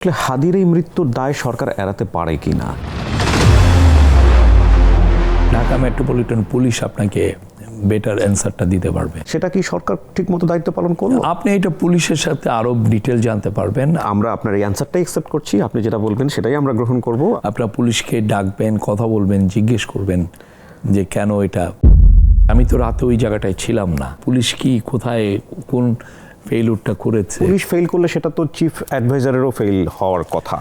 হাদির এই মৃত্যুর দায় সরকার এড়াতে পারে কিনা? ঢাকা মেট্রোপলিটন পুলিশ আপনাকে বেটার অ্যান্সারটা দিতে পারবে। সেটা কি সরকার ঠিকমতো দায়িত্ব পালন করলো? আপনি এটা পুলিশের সাথে আরো ডিটেল জানতে পারবেন। আমরা আপনার এই অ্যান্সারটাই অ্যাকসেপ্ট করছি, আপনি যেটা বলবেন সেটাই আমরা গ্রহণ করব। আপনারা পুলিশকে ডাকবেন, কথা বলবেন, জিজ্ঞেস করবেন যে কেন এটা। আমি তো রাতে ওই জায়গাটায় ছিলাম না। পুলিশ কি কোথায় কোন ফেইলুরটা করেছে? পুলিশ ফেল করলে সেটা তো চিফ অ্যাডভাইজারেরও ফেল হওয়ার কথা।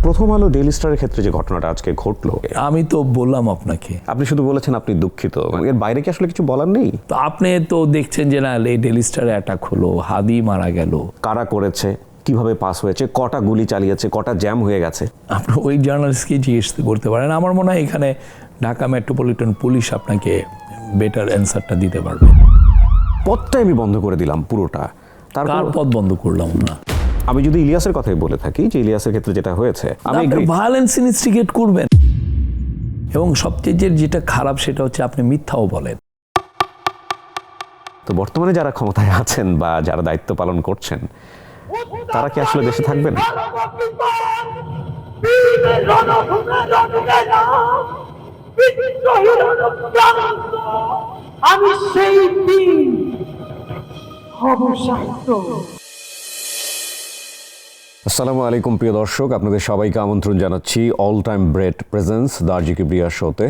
প্রথম আলো ডেইলি স্টারের ক্ষেত্রে যে ঘটনাটা আজকে ঘটলো, আমি তো বললাম আপনাকে। আপনি শুধু বলেছেন আপনি দুঃখিত, এর বাইরে কি আসলে কিছু বলার নেই? তো আপনি তো দেখছেন যে না, এই ডেইলি স্টারে অ্যাটাক হলো, হাদি মারা গেল, কারা করেছে, কিভাবে পাস হয়েছে, কটা গুলি চালিয়েছে, কটা জ্যাম হয়ে গেছে, আপনি ওই জার্নালিস্টকে জিজ্ঞেস করতে পারেন। আমার মনে হয় এখানে ঢাকা মেট্রোপলিটন পুলিশ আপনাকে বেটার অ্যান্সারটা দিতে পারবে। পথটাই আমি বন্ধ করে দিলাম পুরোটা। কার পথ বন্ধ করলাম না? আমি যদি ইলিয়াসের কথাই বলে থাকি, যে ইলিয়াসের ক্ষেত্রে যেটা হয়েছে, আমি ভায়োলেন্স ইনস্টিগেট করবেন, এবং সবচেয়ে যেটা খারাপ সেটা হচ্ছে আপনি মিথ্যাও বলেন। তো বর্তমানে যারা ক্ষমতায় আছেন বা যারা দায়িত্ব পালন করছেন, তারা কি আসলে দেশে থাকবেন? আমি সেই দিন হব সাহিত্য। আসসালামু আলাইকুম প্রিয় দর্শক, আপনাদের সবাইকে আমন্ত্রণ জানাচ্ছি অল টাইম ব্রেড প্রেজেন্স দার্জি কিবরিয়া শোতে।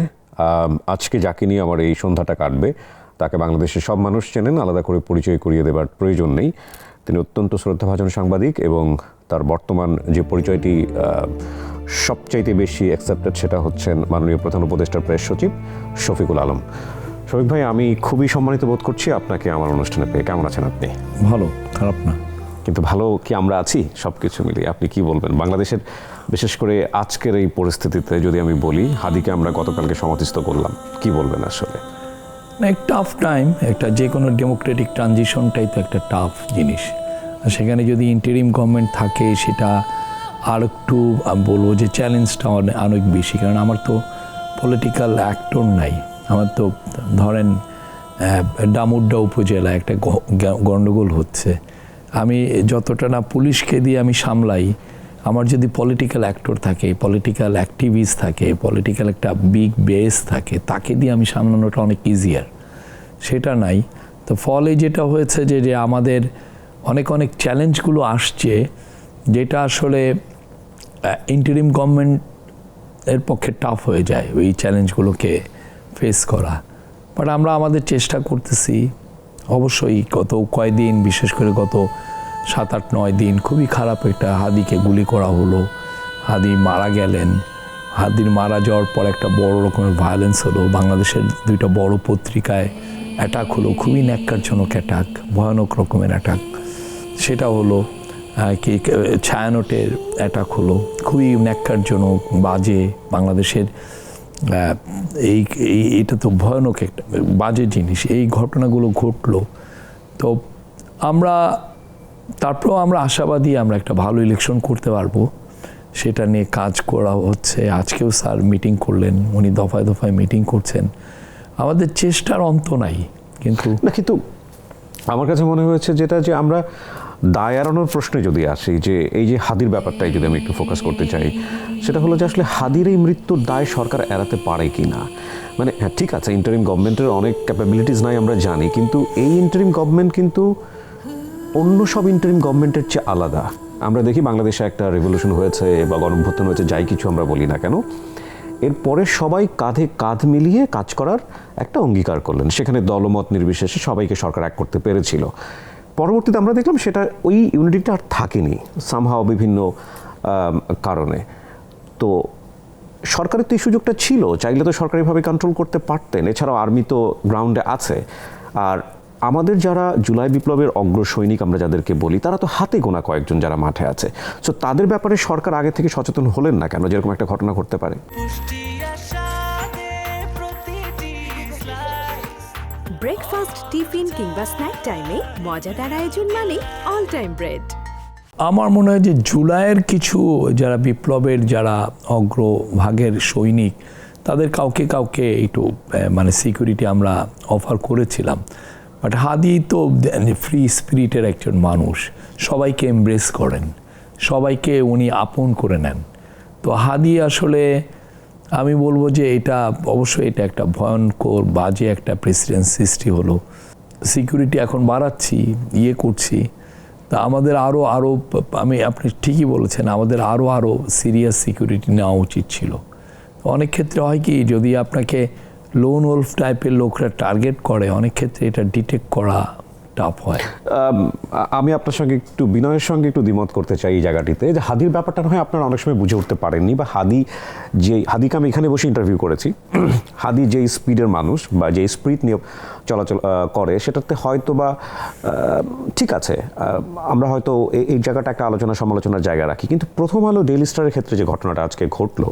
আজকে যাকে নিয়ে আমার এই সন্ধ্যাটা কাটবে তাকে বাংলাদেশের সব মানুষ চেনেন, আলাদা করে পরিচয় করিয়ে দেবার প্রয়োজন নেই। তিনি অত্যন্ত শ্রদ্ধাভাজন সাংবাদিক এবং তার বর্তমান যে পরিচয়টি সবচাইতে বেশি অ্যাকসেপ্টেড সেটা হচ্ছেন মাননীয় প্রধান উপদেষ্টার প্রেস সচিব শফিকুল আলম। শফিক ভাই, আমি খুবই সম্মানিত বোধ করছি আপনাকে আমার অনুষ্ঠানে পেয়ে। কেমন আছেন আপনি? ভালো, খারাপ না। কিন্তু ভালো কি আমরা আছি সব কিছু মিলিয়ে? আপনি কি বলবেন বাংলাদেশের বিশেষ করে আজকের এই পরিস্থিতিতে? যদি আমি বলি, হাদিকে আমরা গতকালকে সমাধিস্থ করলাম, কি বলবেন আসলে? এক টাফ টাইম, একটা যে কোনো ডেমোক্রেটিক ট্রানজিশনটাই তো একটা টাফ জিনিস। আর সেখানে যদি ইন্টারিম গভর্নমেন্ট থাকে সেটা আর একটু বলবো যে চ্যালেঞ্জটা অনেক বেশি, কারণ আমার তো পলিটিক্যাল অ্যাক্টর নাই। আমার তো ধরেন ডামুড্ডা উপজেলা একটা গণ্ডগোল হচ্ছে, আমি যতটা না পুলিশকে দিয়ে আমি সামলাই, আমার যদি পলিটিক্যাল অ্যাক্টর থাকে, পলিটিক্যাল অ্যাক্টিভিস্ট থাকে, পলিটিক্যাল একটা বিগ বেস থাকে, তাকে দিয়ে আমি সামলানোটা অনেক ইজিয়ার। সেটা নাই। তো ফলে যেটা হয়েছে যে আমাদের অনেক চ্যালেঞ্জগুলো আসছে, যেটা আসলে ইন্টারিম গভর্নমেন্টের পক্ষে টাফ হয়ে যায় ওই চ্যালেঞ্জগুলোকে ফেস করা। বাট আমরা আমাদের চেষ্টা করতেছি। অবশ্যই গত কয়েকদিন, বিশেষ করে গত 7-8-9 দিন খুবই খারাপ একটা, হাদিকে গুলি করা হলো, হাদি মারা গেলেন। হাদির মারা যাওয়ার পর একটা বড় রকমের ভায়োলেন্স হলো, বাংলাদেশের 2টা বড় পত্রিকায় অ্যাটাক হলো, খুবই ন্যাক্কারজনক অ্যাটাক, ভয়ানক রকমের অ্যাটাক। সেটা হলো কি ছায়ানটের অ্যাটাক হলো, খুবই ন্যাক্কারজনক, বাজে। বাংলাদেশের এটা তো ভয়ানক একটা বাজে জিনিস। এই ঘটনাগুলো ঘটলো। তো তারপরেও আমরা আশাবাদী আমরা একটা ভালো ইলেকশন করতে পারবো, সেটা নিয়ে কাজ করা হচ্ছে। আজকেও স্যার মিটিং করলেন, উনি দফায় দফায় মিটিং করছেন। আমাদের চেষ্টার অন্ত নাই। কিন্তু আমার কাছে মনে হয়েছে যেটা, যে আমরা দায় এড়ানোর প্রশ্নে যদি আসি, যে এই যে হাদির ব্যাপারটাই যদি আমি একটু ফোকাস করতে চাই, সেটা হলো যে আসলে হাদির এই মৃত্যুর দায় সরকার এড়াতে পারে কি না। মানে হ্যাঁ, ঠিক আছে, ইন্টারিম গভর্নমেন্টের অনেক ক্যাপাবিলিটিস নাই আমরা জানি, কিন্তু এই ইন্টারিম গভর্নমেন্ট কিন্তু অন্য সব ইন্টারিম গভর্নমেন্টের চেয়ে আলাদা। আমরা দেখি বাংলাদেশে একটা রেভলিউশন হয়েছে বা গণঅভ্যুত্থান হয়েছে, যাই কিছু আমরা বলি না কেন, এরপরে সবাই কাঁধে কাঁধ মিলিয়ে কাজ করার একটা অঙ্গীকার করলেন। সেখানে দলমত নির্বিশেষে সবাইকে সরকার এক করতে পেরেছিল। পরবর্তীতে আমরা দেখলাম সেটা ওই ইউনিটিটা আর থাকেনি সামহাও বিভিন্ন কারণে। তো সরকারের তো এই সুযোগটা ছিল, চাইলে তো সরকারিভাবে কন্ট্রোল করতে পারতেন। এছাড়াও আর্মি তো গ্রাউন্ডে আছে। আর আমাদের যারা জুলাই বিপ্লবের অগ্রসৈনিক আমরা যাদেরকে বলি, তারা তো হাতে গোনা কয়েকজন যারা মাঠে আছে। সো তাদের ব্যাপারে সরকার আগে থেকে সচেতন হলেন না কেন, যেরকম একটা ঘটনা ঘটতে পারে? ব্রেকফাস্ট, টিফিন কিংবা স্ন্যাক টাইমে মজাদার আয়োজন মানে অল টাইম ব্রেড। আমার মনে হয় যে জুলাইয়ের কিছু যারা বিপ্লবের যারা অগ্রভাগের সৈনিক, তাদের কাউকে একটু মানে সিকিউরিটি আমরা অফার করেছিলাম। বাট হাদি তো ফ্রি স্পিরিটের একজন মানুষ, সবাইকে এমব্রেস করেন, সবাইকে উনি আপন করে নেন। তো হাদি আসলে আমি বলবো যে এটা অবশ্যই এটা একটা ভয়ঙ্কর বাজে একটা প্রেসিডেন্ট সৃষ্টি হলো। সিকিউরিটি এখন বাড়াচ্ছি, করছি, তা আমাদের আরও আপনি ঠিকই বলেছেন, আমাদের আরও সিরিয়াস সিকিউরিটি নেওয়া উচিত ছিল। অনেক ক্ষেত্রে হয় কি, যদি আপনাকে লোন ওলফ টাইপের লোকরা টার্গেট করে, অনেক ক্ষেত্রে এটা ডিটেক্ট করা টাফ হয়। আমি আপনার সঙ্গে একটু বিনয়ের সঙ্গে একটু দ্বিমত করতে চাই এই জায়গাটিতে, যে হাদির ব্যাপারটা হয় আপনারা অনেক সময় বুঝে উঠতে পারেননি, বা হাদিকে আমি এখানে বসে ইন্টারভিউ করেছি, হাদি যেই স্পিডের মানুষ বা যেই স্পিড নিয়ে চলাচল করে, সেটাতে হয়তো বা ঠিক আছে, আমরা হয়তো এই জায়গাটা একটা আলোচনা সমালোচনার জায়গা রাখি, কিন্তু প্রথম আলো ডেইলি স্টারের ক্ষেত্রে যে ঘটনাটা আজকে ঘটলো,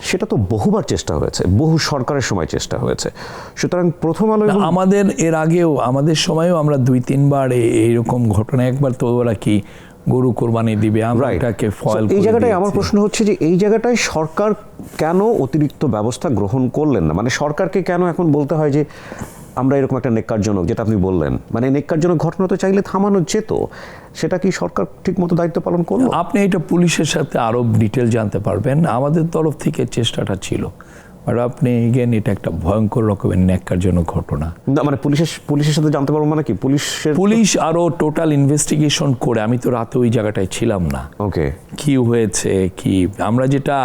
সেটা তো বহুবার চেষ্টা হয়েছে, বহু সরকারের সময় চেষ্টা হয়েছে। সুতরাং প্রথম আলো আমাদের এর আগেও আমাদের সময়ও আমরা 2-3বার এইরকম ঘটনা, একবার তো ওরা কি গরু কোরবানি দিবে, আমরা এটাকে ফয়েল। এই জায়গাটায় আমার প্রশ্ন হচ্ছে যে এই জায়গাটায় সরকার কেন অতিরিক্ত ব্যবস্থা গ্রহণ করলেন না? মানে সরকারকে কেন এখন বলতে হয় যে আমরা এরকম একটা নেক্কারজনক, যেটা আপনি বললেন, মানে নেক্কারজনক ঘটনা তো চাইলে থামানো যেত, সেটা কি সরকার ঠিকমতো দায়িত্ব পালন করলো? আপনি এটা পুলিশের সাথে আরো ডিটেল জানতে পারবেন, আমাদের তরফ থেকে চেষ্টাটা ছিল, আর আপনি এগেন এটা একটা ভয়ঙ্কর রকমের নেক্কারজনক ঘটনা। না মানে পুলিশের সাথে জানতে পারবো মানে কি, পুলিশ আরো টোটাল ইনভেস্টিগেশন করে, আমি তো রাতে ওই জায়গাটায় ছিলাম না, ওকে, কি হয়েছে কি আমরা যেটা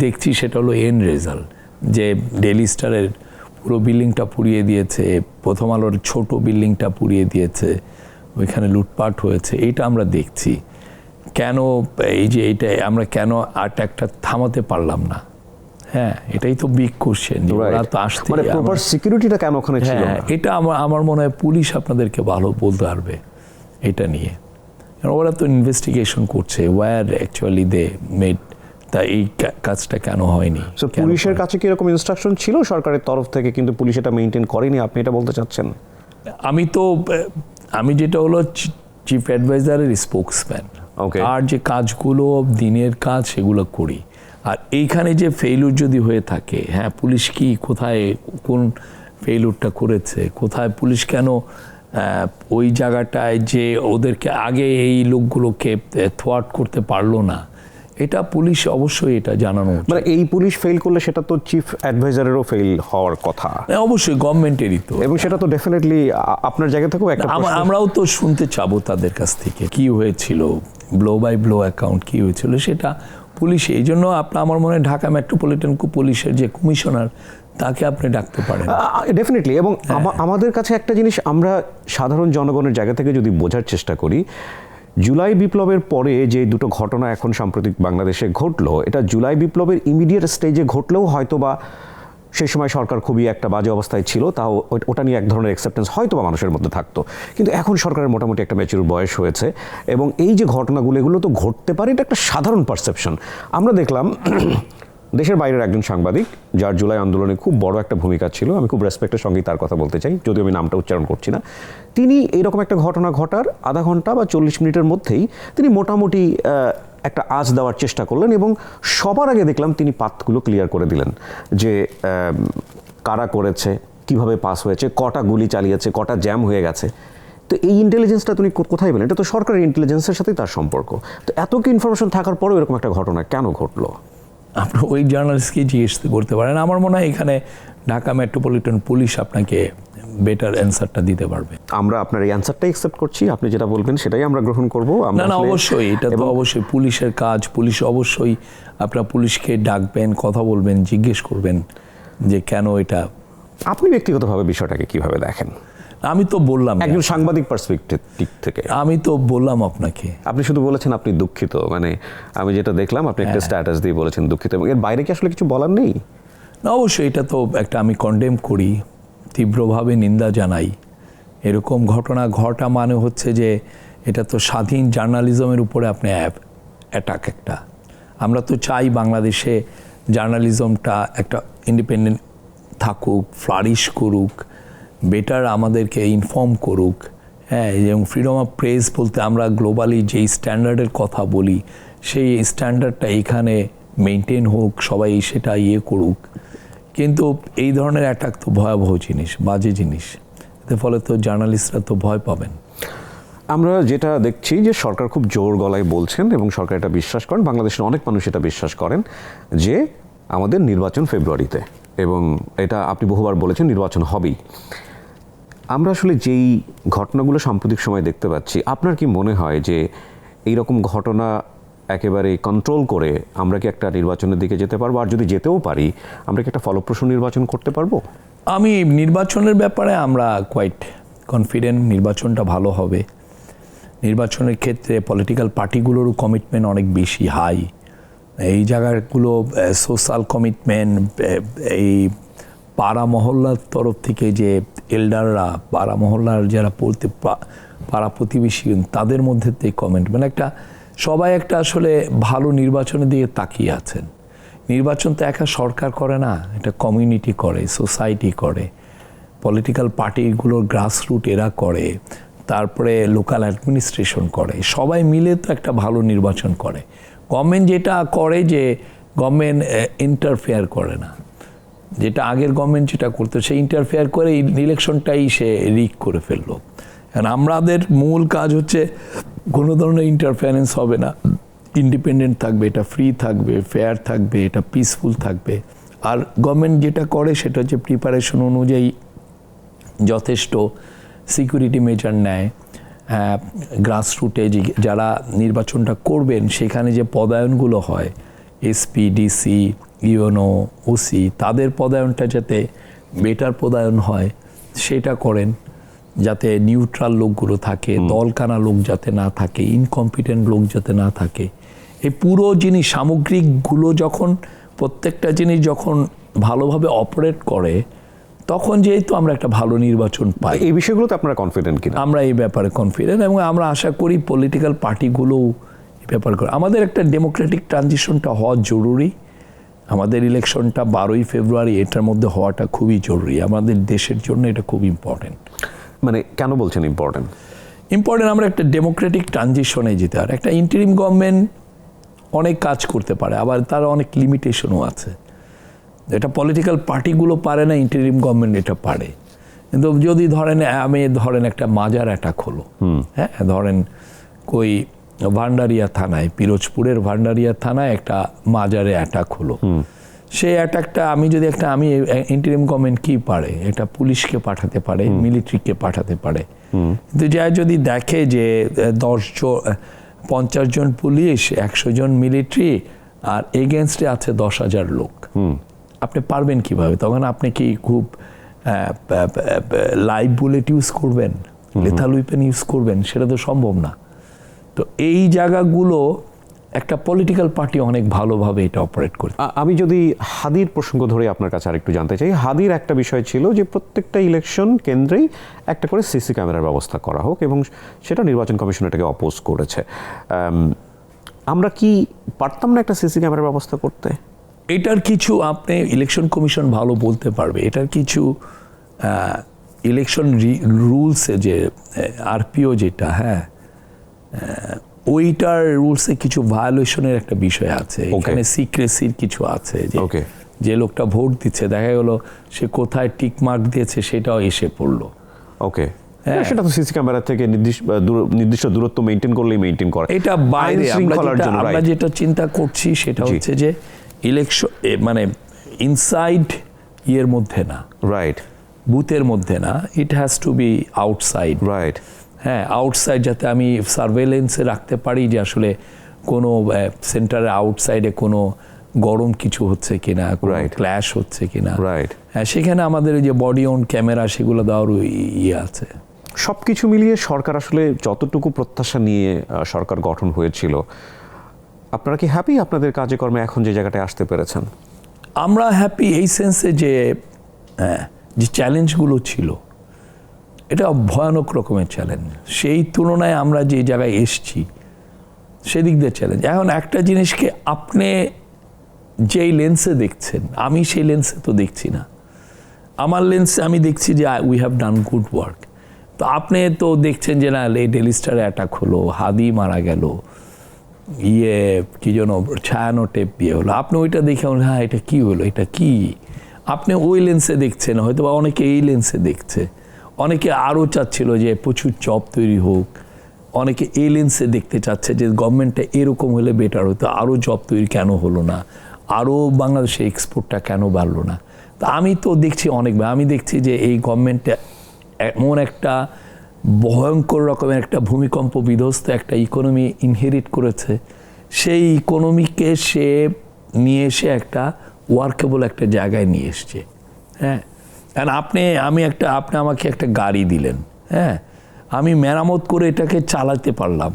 দেখছি সেটা হলো এন্ড রেজাল্ট, যে ডেইলি স্টারের পুরো বিল্ডিংটা পুড়িয়ে দিয়েছে, প্রথম আলোর ছোট বিল্ডিংটা পুড়িয়ে দিয়েছে, ওইখানে লুটপাট হয়েছে, এইটা আমরা দেখছি। কেন এই যে এইটা আমরা কেন অ্যাটাকটা থামাতে পারলাম না? হ্যাঁ, এটাই তো বিগ কোশ্চেন। ওরা তো আসতে, মানে প্রপার সিকিউরিটিটা কেন ওখানে ছিল না? এটা আমার মনে হয় পুলিশ আপনাদেরকে ভালো বলতে পারবে এটা নিয়ে। ওরা তো ইনভেস্টিগেশন করছে, ওয়্যার অ্যাকচুয়ালি দে মেড, তা এই কাজটা কেন হয়নি? পুলিশের কাছে কি এরকম ইনস্ট্রাকশন ছিল সরকারের তরফ থেকে, কিন্তু পুলিশ এটা মেইনটেইন করেনি, আপনি এটা বলতে চাচ্ছেন? আমি যেটা হলো চিফ অ্যাডভাইজারের স্পোকসম্যান, আর যে কাজগুলো দিনের কাজ সেগুলো করি, আর এইখানে যে ফেইলুর যদি হয়ে থাকে, হ্যাঁ, পুলিশ কি কোথায় কোন ফেইলুরটা করেছে, কোথায় পুলিশ কেন ওই জায়গাটায় যে ওদেরকে আগে এই লোকগুলোকে থোয়ার্ট করতে পারলো না, এটা পুলিশ অবশ্যই এটা জানানো উচিত। মানে এই পুলিশ ফেল করলে সেটা তো চিফ অ্যাডভাইজারেরও ফেল হওয়ার কথা, অবশ্যই গভর্নমেন্টেরই তো, এবং সেটা তো ডেফিনেটলি আপনার জায়গা থেকেও একটা আমরাও তো শুনতে চাবো তাদের কাছ থেকে কি হয়েছিল, ব্লো বাই ব্লো অ্যাকাউন্ট কি হয়েছিল সেটা পুলিশ। এই জন্য আমার মনে হয় ঢাকা মেট্রোপলিটন পুলিশের যে কমিশনার, তাকে আপনি ডাকতে পারেন ডেফিনেটলি। এবং আমাদের কাছে একটা জিনিস, আমরা সাধারণ জনগণের জায়গা থেকে যদি বোঝার চেষ্টা করি, জুলাই বিপ্লবের পরে যে দুটো ঘটনা এখন সাম্প্রতিক বাংলাদেশে ঘটলো, এটা জুলাই বিপ্লবের ইমিডিয়েট স্টেজে ঘটলেও হয়তো বা সেই সময় সরকার খুবই একটা বাজে অবস্থায় ছিল, তাও ওটা নিয়ে এক ধরনের অ্যাকসেপ্টেন্স হয়তো বা মানুষের মধ্যে থাকতো, কিন্তু এখন সরকারের মোটামুটি একটা ম্যাচিউর বয়স হয়েছে, এবং এই যে ঘটনাগুলো এগুলো তো ঘটতে পারে, এটা একটা সাধারণ পারসেপশন। আমরা দেখলাম দেশের বাইরের একজন সাংবাদিক, যার জুলাই আন্দোলনে খুব বড় একটা ভূমিকা ছিল, আমি খুব রেসপেক্টের সঙ্গেই তার কথা বলতে চাই, যদিও আমি নামটা উচ্চারণ করছি না, তিনি এইরকম একটা ঘটনা ঘটার আধা ঘন্টা বা 40 মিনিটের মধ্যেই তিনি মোটামুটি একটা আঁচ দেওয়ার চেষ্টা করলেন, এবং সবার আগে দেখলাম তিনি পাতগুলো ক্লিয়ার করে দিলেন, যে কারা করেছে, কিভাবে পাস হয়েছে, কটা গুলি চালিয়েছে, কটা জ্যাম হয়ে গেছে। তো এই ইন্টেলিজেন্সটা তুমি কোথায় পেলেন? এটা তো সরকারের ইন্টেলিজেন্সের সাথেই তার সম্পর্ক। তো এত কি ইনফরমেশন থাকার পরেও এরকম একটা ঘটনা কেন ঘটলো? আপনি ওই জার্নালিস্টকে জিজ্ঞেস করতে পারেন। আমার মনে হয় এখানে ঢাকা মেট্রোপলিটন পুলিশ আপনাকে বেটার অ্যান্সারটা দিতে পারবে। আমরা আপনার এই অ্যান্সারটাই অ্যাকসেপ্ট করছি, আপনি যেটা বলবেন সেটাই আমরা গ্রহণ করব। না, অবশ্যই এটা তো অবশ্যই পুলিশের কাজ, পুলিশ অবশ্যই আপনার পুলিশকে ডাকবেন, কথা বলবেন, জিজ্ঞেস করবেন যে কেন এটা। আপনি ব্যক্তিগতভাবে বিষয়টাকে কিভাবে দেখেন? আমি তো বললাম একজন সাংবাদিক পার্সপেক্টিভ থেকে, আমি তো বললাম আপনাকে, আপনি শুধু বলেছেন আপনি দুঃখিত, মানে আমি যেটা দেখলাম আপনি একটা স্ট্যাটাস দিয়ে বলেছেন দুঃখিত, এবং এর বাইরে কি আসলে কিছু বলার নেই? না, অবশ্যই এটা তো একটা আমি কন্ডেম করি, তীব্রভাবে নিন্দা জানাই। এরকম ঘটনা ঘটা মানে হচ্ছে যে এটা তো স্বাধীন জার্নালিজমের উপরে আপনি অ্যাটাক একটা। আমরা তো চাই বাংলাদেশে জার্নালিজমটা একটা ইন্ডিপেন্ডেন্ট থাকুক, ফ্লারিশ করুক, বেটার আমাদেরকে ইনফর্ম করুক, হ্যাঁ, এবং ফ্রিডম অফ প্রেস বলতে আমরা গ্লোবালি যেই স্ট্যান্ডার্ডের কথা বলি, সেই স্ট্যান্ডার্ডটা এখানে মেনটেন হোক, সবাই সেটা করুক। কিন্তু এই ধরনের অ্যাটাক তো ভয়াবহ জিনিস, বাজে জিনিস, এর ফলে তো জার্নালিস্টরা তো ভয় পাবেন। আমরা যেটা দেখছি যে সরকার খুব জোর গলায় বলছেন এবং সরকার এটা বিশ্বাস করেন, বাংলাদেশের অনেক মানুষ এটা বিশ্বাস করেন যে আমাদের নির্বাচন ফেব্রুয়ারিতে, এবং এটা আপনি বহুবার বলেছেন নির্বাচন হবেই। আমরা আসলে যেই ঘটনাগুলো সাম্প্রতিক সময় দেখতে পাচ্ছি, আপনার কি মনে হয় যে এই রকম ঘটনা একেবারে কন্ট্রোল করে আমরা কি একটা নির্বাচনের দিকে যেতে পারবো? আর যদি যেতেও পারি, আমরা কি একটা ফলপ্রসূ নির্বাচন করতে পারবো? আমি নির্বাচনের ব্যাপারে আমরা কোয়াইট কনফিডেন্ট নির্বাচনটা ভালো হবে। নির্বাচনের ক্ষেত্রে পলিটিক্যাল পার্টিগুলোরও কমিটমেন্ট অনেক বেশি হাই। এই জায়গাগুলো সোশ্যাল কমিটমেন্ট, এই পাড়া মহল্লার তরফ থেকে যে এল্ডাররা, পাড়া মহল্লার যারা পাড়া প্রতিবেশী, তাদের মধ্যে থেকে কমিটমেন্ট একটা, সবাই একটা আসলে ভালো নির্বাচনের দিকে তাকিয়ে আছেন। নির্বাচন তো একা সরকার করে না, এটা কমিউনিটি করে, সোসাইটি করে, পলিটিক্যাল পার্টিগুলোর গ্রাসরুট এরা করে, তারপরে লোকাল অ্যাডমিনিস্ট্রেশন করে, সবাই মিলে তো একটা ভালো নির্বাচন করে। গভর্নমেন্ট যেটা করে যে গভর্নমেন্ট ইন্টারফেয়ার করে না, যেটা আগের গভর্নমেন্ট যেটা করতো সে ইন্টারফেয়ার করে ইলেকশনটাই সে রিগ করে ফেললো। কারণ আমাদের মূল কাজ হচ্ছে কোনো ধরনের ইন্টারফেয়ারেন্স হবে না, ইন্ডিপেন্ডেন্ট থাকবে, এটা ফ্রি থাকবে, ফেয়ার থাকবে, এটা পিসফুল থাকবে। আর গভর্নমেন্ট যেটা করে সেটা হচ্ছে প্রিপারেশন অনুযায়ী যথেষ্ট সিকিউরিটি মেজার নেয়। গ্রাসরুটে যারা নির্বাচনটা করবেন সেখানে যে পদায়নগুলো হয়, এসপি, ডিসি, ইউএনও, ওসি, তাদের পদায়নটা যাতে বেটার পদায়ন হয় সেটা করেন, যাতে নিউট্রাল লোকগুলো থাকে, দলকানা লোক যাতে না থাকে, ইনকম্পিটেন্ট লোক যাতে না থাকে। এই পুরো জিনিস সামগ্রিকগুলো যখন প্রত্যেকটা জিনিস যখন ভালোভাবে অপারেট করে, তখন যেহেতু আমরা একটা ভালো নির্বাচন পাই। এই বিষয়গুলোতে আপনারা কনফিডেন্ট কিনা? আমরা এই ব্যাপারে কনফিডেন্ট, এবং আমরা আশা করি পলিটিক্যাল পার্টিগুলোও এই ব্যাপার করে। আমাদের একটা ডেমোক্রেটিক ট্রানজিশনটা হওয়া জরুরি। আমাদের ইলেকশনটা 12ই ফেব্রুয়ারি, এটার মধ্যে হওয়াটা খুবই জরুরি। আমাদের দেশের জন্য এটা খুব ইম্পর্টেন্ট। মানে কেন বলছেন ইম্পর্টেন্ট? আমরা একটা ডেমোক্রেটিক ট্রানজিশনে যেতে আর একটা ইন্টারিম গভর্নমেন্ট অনেক কাজ করতে পারে, আবার তার অনেক লিমিটেশনও আছে। এটা পলিটিক্যাল পার্টিগুলো পারে না, ইন্টারিম গভর্নমেন্ট এটা পারে। কিন্তু যদি ধরেন একটা মাজার অ্যাটাক হলো, হ্যাঁ, ধরেন কই ভান্ডারিয়া থানায়, পিরোজপুরের ভান্ডারিয়া থানায় একটা মাজারে অ্যাটাক হলো। সেই অ্যাটাকটা আমি ইন্টারিম গভর্নমেন্ট কি পারে? এটা পুলিশকে পাঠাতে পারে, মিলিটারিকে পাঠাতে পারে। কিন্তু যদি দেখে যে 50 জন পুলিশ, 100 জন মিলিটারি, আর এগেনস্টে আছে 10,000 লোক, আপনি পারবেন কিভাবে? তখন আপনি কি খুব লাইভ বুলেট ইউজ করবেন, লেথাল উইপেন ইউজ করবেন? সেটা তো সম্ভব না। তো এই জায়গাগুলো একটা পলিটিক্যাল পার্টি অনেক ভালোভাবে এটা অপারেট করে। আমি যদি হাদির প্রসঙ্গ ধরে আপনার কাছে আরেকটু জানতে চাই, হাদির একটা বিষয় ছিল যে প্রত্যেকটা ইলেকশন কেন্দ্রেই একটা করে সিসি ক্যামেরার ব্যবস্থা করা হোক, এবং সেটা নির্বাচন কমিশন এটাকে অপোজ করেছে। আমরা কি পারতাম না একটা সিসি ক্যামেরার ব্যবস্থা করতে? এটার কিছু আপনি ইলেকশন কমিশন ভালো বলতে পারবে, এটার কিছু ইলেকশন রুলসে যে আরপিও যেটা, হ্যাঁ, ওইটার রুলসে কিছু ভায়োলেশনের একটা বিষয় আছে। এখানে সিক্রেসির কিছু আছে, যে লোকটা ভোট দিচ্ছে, দেখা গেল সে কোথায় টিক মার্ক দিয়েছে সেটাও এসে পড়লো। ওকে, সেটা তো সিসি ক্যামেরা থেকে নির্দিষ্ট দূরত্ব মেইনটেইন করলেই মেইনটেইন করে। এটা বাইরে আমরা যেটা চিন্তা করছি সেটা হচ্ছে যে ইলেকশন মানে ইনসাইড ইয়ের মধ্যে না, রাইট, বুথের মধ্যে না, it has to B outside. Right, হ্যাঁ, আউটসাইড, যাতে আমি সার্ভেলেন্সে রাখতে পারি যে আসলে কোনো সেন্টারের আউটসাইডে কোনো গরম কিছু হচ্ছে কিনা, ক্ল্যাশ হচ্ছে কিনা। রাইট, হ্যাঁ, সেখানে আমাদের যে বডি অন ক্যামেরা সেগুলো দেওয়ার ইয়ে আছে। সব কিছু মিলিয়ে সরকার আসলে যতটুকু প্রত্যাশা নিয়ে সরকার গঠন হয়েছিল, আপনারা কি হ্যাপি আপনাদের কাজে কর্মে এখন যে জায়গাটায় আসতে পেরেছেন? আমরা হ্যাপি এই সেন্সে যে চ্যালেঞ্জগুলো ছিল এটা ভয়ানক রকমের চ্যালেঞ্জ। সেই তুলনায় আমরা যে জায়গায় এসছি সেদিক দিয়ে চ্যালেঞ্জ। এখন একটা জিনিসকে আপনি যেই লেন্সে দেখছেন, আমি সেই লেন্সে তো দেখছি না। আমার লেন্সে আমি দেখছি যে we have done good work. তো আপনি তো দেখছেন যে না, ডেইলি স্টারে অ্যাটাক হলো, হাদি মারা গেল, কি যেন ছায়ানো টেপ বিয়ে হলো, আপনি ওইটা দেখে হ্যাঁ এটা কি হলো, এটা কি, আপনি ওই লেন্সে দেখছেন। হয়তো বা অনেকে এই লেন্সে দেখছে, অনেকে আরও চাচ্ছিল যে প্রচুর জব তৈরি হোক, অনেকে এই লেন্সে দেখতে চাচ্ছে যে গভর্নমেন্টটা এরকম হলে বেটার হতো, আরও জব তৈরি কেন হলো না, আরও বাংলাদেশে এক্সপোর্টটা কেন বাড়লো না। তা আমি তো দেখছি অনেকবার, আমি দেখছি যে এই গভর্নমেন্টটা এমন একটা ভয়ঙ্কর রকমের একটা ভূমিকম্প বিধ্বস্ত একটা ইকোনমি ইনহেরিট করেছে, সেই ইকোনমিকে সে নিয়ে এসে একটা ওয়ার্কেবল একটা জায়গায় নিয়ে এসছে। হ্যাঁ, কারণ আপনি আমাকে একটা গাড়ি দিলেন, হ্যাঁ, আমি মেরামত করে এটাকে চালাতে পারলাম।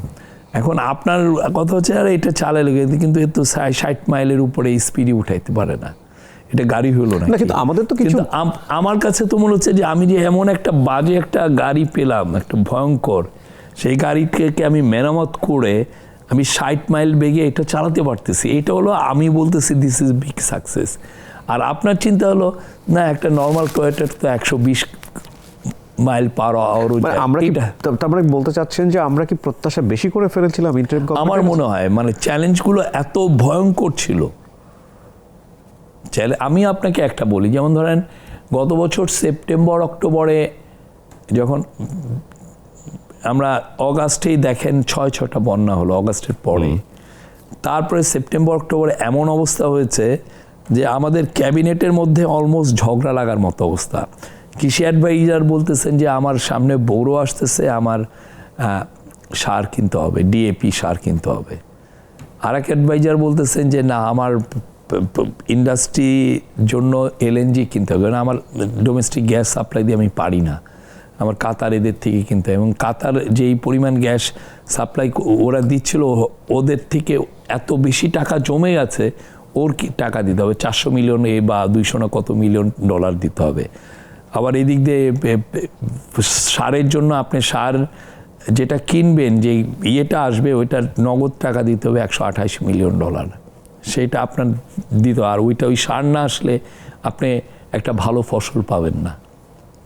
এখন আপনার কথা হচ্ছে আর এটা চালালে কিন্তু এ তো 60 মাইলের উপরে স্পিডে উঠাইতে পারে না, এটা গাড়ি হলো না। কিন্তু আমাদের তো কিছু, আমার কাছে তো মনে হচ্ছে যে আমি যে এমন একটা বাজে একটা গাড়ি পেলাম, একটা ভয়ঙ্কর, সেই গাড়িকে আমি মেরামত করে আমি 60 মাইল বেগে এটা চালাতে পারতেছি, এটা হলো আমি বলতেছি দিস ইজ বিগ সাকসেস। আর আপনার চিন্তা হলো না একটা নর্মাল টয়োটার তো 120 মাইল পার আওয়ার। আমরা কি তার মানে বলতে চাচ্ছেন যে আমরা কি প্রত্যাশা বেশি করে ফেলেছিলাম ইন্টারিম গভর্নমেন্ট? আমার মনে হয় মানে চ্যালেঞ্জগুলো এত ভয়ঙ্কর ছিল। আমি আপনাকে একটা বলি, যেমন ধরেন গত বছর সেপ্টেম্বর অক্টোবরে যখন আমরা অগাস্টেই দেখেন 6টা বন্যা হলো অগাস্টের পরে, তারপরে সেপ্টেম্বর অক্টোবরে এমন অবস্থা হয়েছে যে আমাদের ক্যাবিনেটের মধ্যে অলমোস্ট ঝগড়া লাগার মতো অবস্থা। কৃষি অ্যাডভাইজার বলতেছেন যে আমার সামনে বৌরো আসতেছে, আমার সার কিনতে হবে, ডিএপি সার কিনতে হবে। আর এক অ্যাডভাইজার বলতেছেন যে না আমার ইন্ডাস্ট্রির জন্য এলএনজি কিনতে হবে, কারণ আমার ডোমেস্টিক গ্যাস সাপ্লাই দিয়ে আমি পারি না, আমার কাতার এদের থেকে কিনতে হবে। এবং কাতার যেই পরিমাণ গ্যাস সাপ্লাই ওরা দিচ্ছিল ওদের থেকে এত বেশি টাকা জমে গেছে, ওর কি টাকা দিতে হবে 400 মিলিয়ন বা 200 না কত মিলিয়ন ডলার দিতে হবে। আবার এদিক দিয়ে সারের জন্য আপনি সার যেটা কিনবেন, যে ইয়েটা আসবে ওইটার নগদ টাকা দিতে হবে 128 মিলিয়ন ডলার, সেইটা আপনার দিতে, আর ওই সার না আসলে আপনি একটা ভালো ফসল পাবেন না,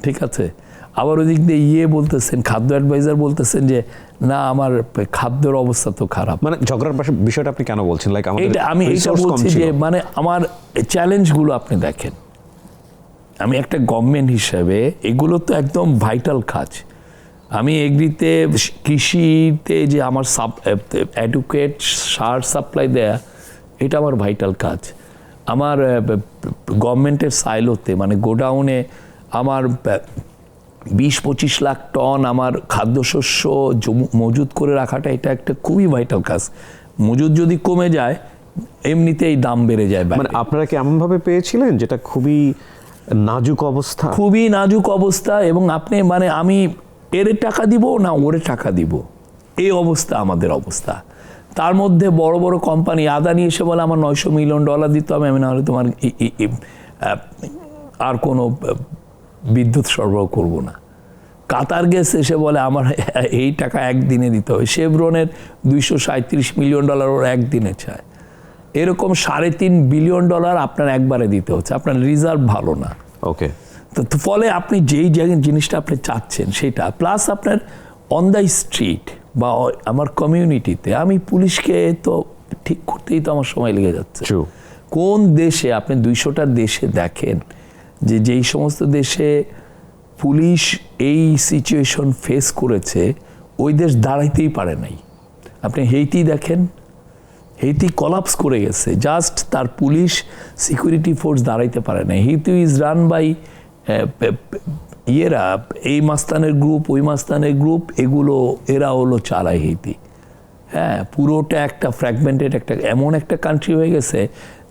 ঠিক আছে। আবার ওদিক দিয়ে বলতেছেন, খাদ্য অ্যাডভাইজার বলতেছেন যে না আমার খাদ্যের অবস্থা তো খারাপ। মানে ঝগড়ার বিষয়টা আপনি কেন বলছেন? লাইক আমি এইটা বলছি যে মানে আমার চ্যালেঞ্জগুলো আপনি দেখেন, আমি একটা গভর্নমেন্ট হিসেবে এগুলো তো একদম ভাইটাল কাজ। আমি এগ্রিতে কৃষিতে যে আমার অ্যাডুকেট সার সাপ্লাই দেয়া, এটা আমার ভাইটাল কাজ। আমার গভর্নমেন্টের সাইলোতে মানে গোডাউনে আমার 20-25 লাখ টন আমার খাদ্যশস্য মজুত করে রাখাটা, এটা একটা খুবই ভাইটাল কাজ। মজুত যদি কমে যায় এমনিতেই দাম বেড়ে যায়। মানে আপনারা কি এমনভাবে পেয়েছিলেন যেটা খুবই নাজুক অবস্থা? খুবই নাজুক অবস্থা, এবং আপনি মানে আমি এরে টাকা দিব না ওরে টাকা দিব, এই অবস্থা আমাদের অবস্থা। তার মধ্যে বড় বড় কোম্পানি আদানি এসে বলে আমার 900 মিলিয়ন ডলার দিতে হবে, আমি নাহলে তোমার আর কোনো বিদ্যুৎ সরবরাহ করব না। কাতার গ্যাস এসে বলে আমার এই টাকা একদিনে দিতে হবে। শেভরনের 237 মিলিয়ন ডলার ওরা একদিনে চায়। এরকম 3.5 বিলিয়ন ডলার আপনার একবারে দিতে হচ্ছে, আপনার রিজার্ভ ভালো না। ওকে, তো ফলে আপনি যেই জায়গায় জিনিসটা আপনি চাচ্ছেন সেটা, প্লাস আপনার অন দ্য স্ট্রিট বা আমার কমিউনিটিতে আমি পুলিশকে তো ঠিক করতেই তো আমার সময় লেগে যাচ্ছে। কোন দেশে আপনি 200টা দেশে দেখেন যে যেই সমস্ত দেশে পুলিশ এই সিচুয়েশন ফেস করেছে, ওই দেশ দাঁড়াইতেই পারে নাই। আপনি হেইতি দেখেন, হেইতি কলাপস করে গেছে, জাস্ট তার পুলিশ সিকিউরিটি ফোর্স দাঁড়াইতে পারে না। হেইতি ইজ রান বাই ইয়েরা, এই মাস্তানের গ্রুপ ওই মাস্তানের গ্রুপ, এগুলো এরা হলো চালায় হেইতি। হ্যাঁ, পুরোটা একটা ফ্র্যাগমেন্টেড একটা এমন একটা কান্ট্রি হয়ে গেছে,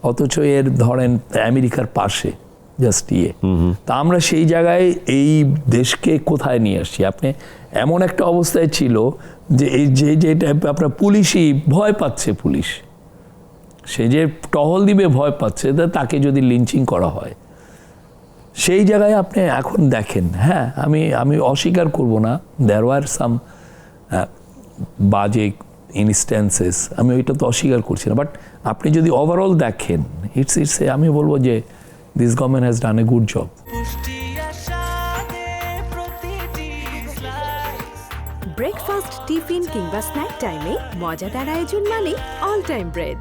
অথচ এর ধরেন আমেরিকার পাশে জাস্ট তা আমরা সেই জায়গায় এই দেশকে কোথায় নিয়ে আসছি? আপনি এমন একটা অবস্থায় ছিল যে এই যেটা আপনার পুলিশই ভয় পাচ্ছে, পুলিশ সে যে টহল দিবে ভয় পাচ্ছে, তাকে যদি লিঞ্চিং করা হয়, সেই জায়গায় আপনি এখন দেখেন। হ্যাঁ, আমি অস্বীকার করব না, দেয়ার ওয়ার সাম বাজে ইনস্ট্যান্সেস, আমি ওইটা তো অস্বীকার করছি না, বাট আপনি যদি ওভারঅল দেখেন ইটস আমি বলবো যে this government has done a good job. Breakfast, tiffin কিংবা স্ন্যাক টাইমে মজাদার আয়োজন মানে অল টাইম ব্রেড।